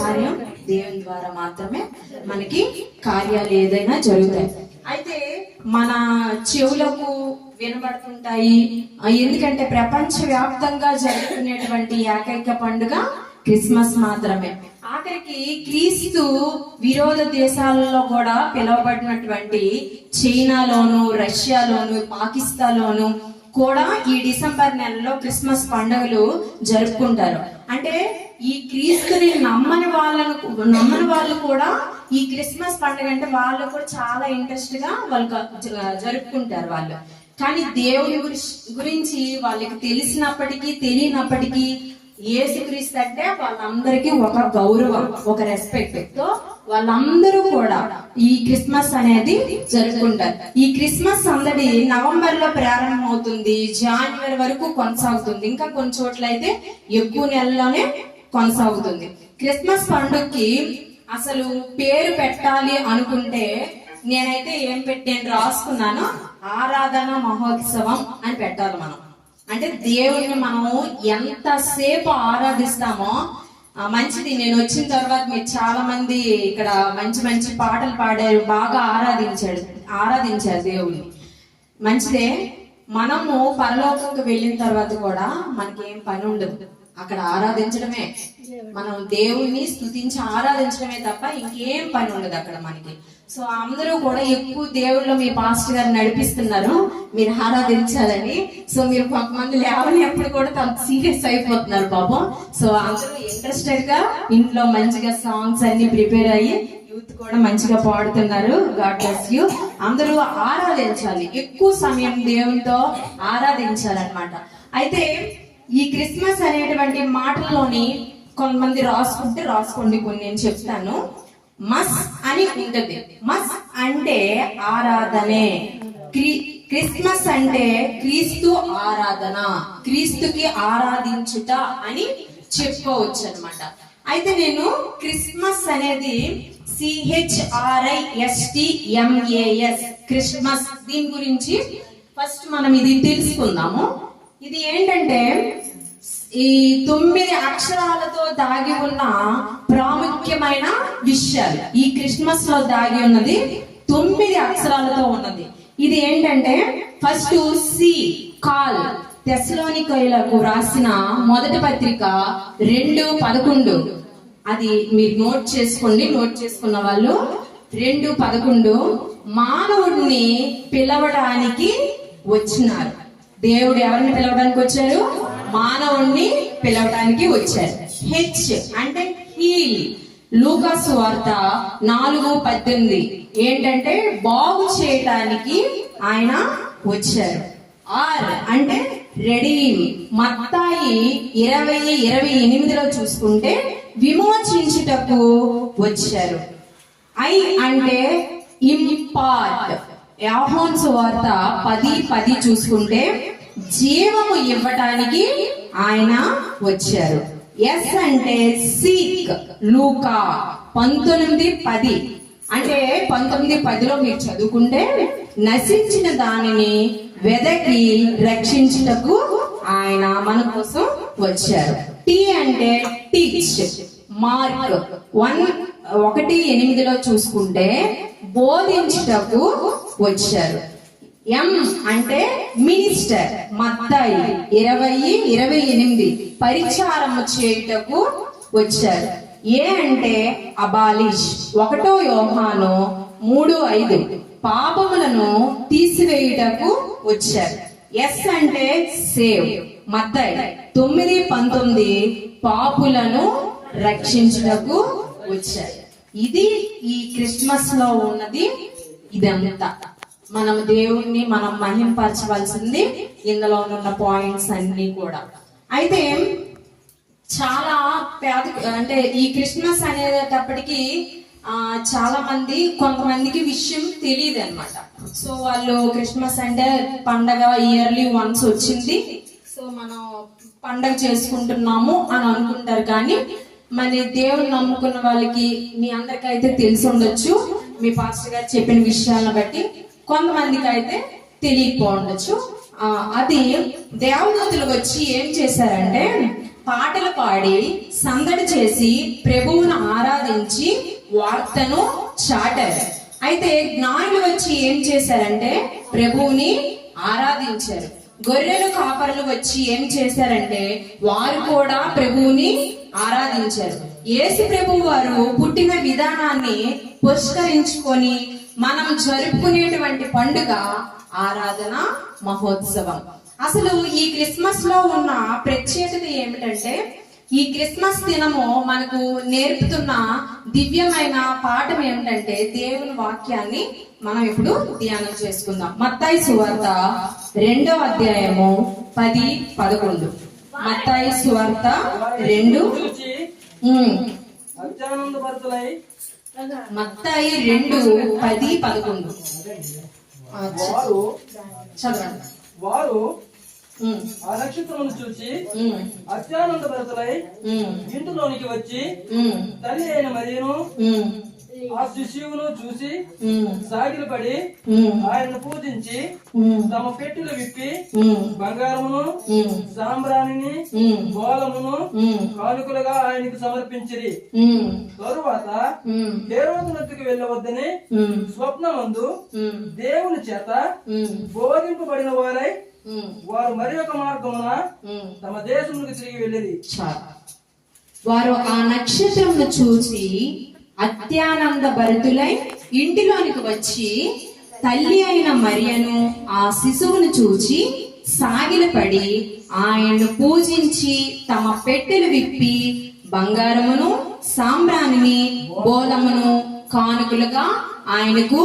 కార్యం దేవుని ద్వారా మాత్రమే మనకి కార్యాలు ఏదైనా జరుగుతాయి. అయితే మన చెవులకు వినబడుతుంటాయి, ఎందుకంటే ప్రపంచ వ్యాప్తంగా జరుగుతున్నటువంటి ఏకైక పండుగ క్రిస్మస్ మాత్రమే. ఆఖరికి క్రీస్తు విరోధ దేశాలలో కూడా పిలువబడినటువంటి చైనాలోను, రష్యాలోను, పాకిస్తాన్లోను కూడా ఈ డిసెంబర్ నెలలో క్రిస్మస్ పండుగలు జరుపుకుంటారు. అంటే ఈ క్రీస్తుని నమ్మని వాళ్ళు కూడా ఈ క్రిస్మస్ పండుగ అంటే వాళ్ళు కూడా చాలా ఇంట్రెస్ట్ గా వాళ్ళు జరుపుకుంటారు వాళ్ళు. కానీ దేవుని గురించి వాళ్ళకి తెలిసినప్పటికీ తెలియనప్పటికీ యేసుక్రీస్తు అంటే వాళ్ళందరికీ ఒక గౌరవం, ఒక రెస్పెక్ట్ తో వాళ్ళందరూ కూడా ఈ క్రిస్మస్ అనేది జరుపుకుంటారు. ఈ క్రిస్మస్ సందడి నవంబర్ లో ప్రారంభం అవుతుంది, జనవరి వరకు కొనసాగుతుంది, ఇంకా కొన్ని చోట్ల అయితే ఎక్కువ నెలలోనే కొనసాగుతుంది. క్రిస్మస్ పండుగకి అసలు పేరు పెట్టాలి అనుకుంటే నేనైతే ఏం నేను రాసుకున్నాను, ఆరాధన మహోత్సవం అని పెట్టాలి మనం. అంటే దేవుడిని మనము ఎంతసేపు ఆరాధిస్తామో మంచిది. నేను వచ్చిన తర్వాత మీరు చాలా మంది ఇక్కడ మంచి మంచి పాటలు పాడారు, బాగా ఆరాధించారు దేవుడిని, మంచిదే. మనము పరలోకంకి వెళ్ళిన తర్వాత కూడా మనకేం పని ఉండదు, అక్కడ ఆరాధించడమే, మనం దేవుణ్ణి స్తుతించి ఆరాధించడమే తప్ప ఇంకేం పని ఉండదు అక్కడ మనకి. సో అందరూ కూడా ఎక్కువ దేవుళ్ళు మీ పాస్టర్ గారు నడిపిస్తున్నారు మీరు ఆరాధించాలని. సో మీరు కొంతమంది లేవని ఎప్పుడు కూడా తను సీరియస్ అయిపోతున్నారు పాపం. సో అందరూ ఇంట్రెస్టెడ్ గా ఇంట్లో మంచిగా సాంగ్స్ అన్ని ప్రిపేర్ అయ్యి యూత్ కూడా మంచిగా పాడుతున్నారు. God bless you. అందరూ ఆరాధించాలి, ఎక్కువ సమయం దేవునితో ఆరాధించాలన్నమాట. అయితే ఈ క్రిస్మస్ అనేటువంటి మాటల్లోని కొంతమంది రాసుకోండి, కొన్ని నేను చెప్తాను. మస్ అని ఉంటది. మస్ అంటే ఆరాధనే, క్రిస్మస్ అంటే క్రీస్తు ఆరాధన, క్రీస్తుకి ఆరాధించుట అని చెప్పుకోవచ్చు అనమాట. అయితే నేను క్రిస్మస్ అనేది CHRISTMAS క్రిస్మస్, దీని గురించి ఫస్ట్ మనం ఇది తెలుసుకుందాము. ఇది ఏంటంటే ఈ 9 అక్షరాలతో దాగి ఉన్న ప్రాముఖ్యమైన విషయాలు. ఈ క్రిస్మస్ లో దాగి ఉన్నది 9 అక్షరాలతో ఉన్నది. ఇది ఏంటంటే ఫస్ట్ సి, కాల్, తెస్సలోనికయులకు రాసిన మొదటి పత్రిక 2:11. అది మీరు నోట్ చేసుకోండి, నోట్ చేసుకున్న వాళ్ళు 2:11. మానవుడిని పిలవడానికి వచ్చినారు. దేవుడు ఎవరిని పిలవడానికి వచ్చారు? మానవుణ్ణి పిలవడానికి వచ్చారు. హెచ్ అంటే హీల్, లూకా సువార్త 4:18 ఏంటంటే బాగు చేయటానికి ఆయన వచ్చారు. ఆర్ అంటే రెడీమ్, మత్తాయి 20:28 చూసుకుంటే విమోచించుటకు వచ్చారు. ఐ అంటే ఇంపార్ట్, యోహాను సువార్త 10:10 చూసుకుంటే జీవము ఇవ్వటానికి ఆయన వచ్చారు. ఎస్ అంటే సీక్, లూకా 19:10 అంటే 19:10 మీరు చదువుకుంటే నశించిన దానిని వెదకి రక్షించుటకు ఆయన మన కోసం వచ్చారు. టీ అంటే టీచ్, మార్క్ 1:8 చూసుకుంటే బోధించుటకు వచ్చారు. ఎం అంటే మినిస్టర్, మత్తాయి 20:28 పరిచారము చేయుటకు వచ్చారు. ఏ అంటే అబాలిష్, 1 యోహాను 3:5 పాపములను తీసివేయుటకు వచ్చారు. ఎస్ అంటే సేవ్, మత్తాయి 9:19 పాపులను రక్షించుటకు వచ్చారు. ఇది ఈ క్రిస్మస్ లో ఉన్నది. ఇదంతా మనం దేవుణ్ణి మనం మహింపరచవలసింది ఇందులో ఉన్న పాయింట్స్ అన్ని కూడా. అయితే చాలా అంటే ఈ క్రిస్మస్ అనేటప్పటికి చాలా మంది, కొంతమందికి విషయం తెలియదు అనమాట. సో వాళ్ళు క్రిస్మస్ అంటే పండగ ఇయర్లీ వన్స్ వచ్చింది, సో మనం పండగ చేసుకుంటున్నాము అని అనుకుంటారు. కానీ మన దేవుని నమ్ముకున్న వాళ్ళకి, మీ అందరికైతే తెలిసి ఉండొచ్చు, మీ పాస్టర్ గారు చెప్పిన విషయాలను బట్టి కొంతమందికి అయితే తెలియకపోవచ్చు. అది దేవదూతలు వచ్చి ఏం చేశారంటే పాటలు పాడి సందడి చేసి ప్రభువును ఆరాధించి వార్తను చాటారు. అయితే జ్ఞానులు వచ్చి ఏం చేశారంటే ప్రభువుని ఆరాధించారు. గొర్రెలు కాపరులు వచ్చి ఏం చేశారంటే వారు కూడా ప్రభువుని ఆరాధించారు. యేసు ప్రభువు వారు పుట్టిన విధానాన్ని పురస్కరించుకొని మనం జరుపుకునేటువంటి పండుగ ఆరాధన మహోత్సవం. అసలు ఈ క్రిస్మస్ లో ఉన్న ప్రత్యేకత ఏమిటంటే ఈ క్రిస్మస్ దినము మనకు నేర్పుతున్న దివ్యమైన పాఠం ఏమిటంటే దేవుని వాక్యాన్ని మనం ఇప్పుడు ధ్యానం చేసుకుందాం. మత్తయి సువార్త 2వ అధ్యాయము 10-11. మత్తయి సువార్త 2 మత్తయి 2:10-11 చదవండి. వారు ఆ నక్షత్రమును చూసి అత్యానంద భరితులై ఇంటిలోనికి వచ్చి తల్లి అయిన మరియను ఆ శిశువును చూసి సాగిలపడి ఆయనను పూజించి తమ పెట్టెలు విప్పి బంగారమును సాంబ్రాణిని గోళమును కానుకలుగా ఆయనకు సమర్పించిరి. తరువాత హేరోదు నద్దకు వెళ్ళవద్దని స్వప్నమందు దేవుని చేత బోధింపబడిన వారై వారు మరి ఒక మార్గమున తమ దేశములకు తిరిగి వెళ్ళిరి. వారు ఆ నక్షత్రమును చూసి అత్యానంద భరితులై ఇంటిలోనికి వచ్చి తల్లి అయిన మరియను ఆ శిశువును చూచి సాగిలపడి ఆయన్ను పూజించి తమ పెట్టెలు విప్పి బంగారమును సాంబ్రాణిని బోలమును కానుకలుగా ఆయనకు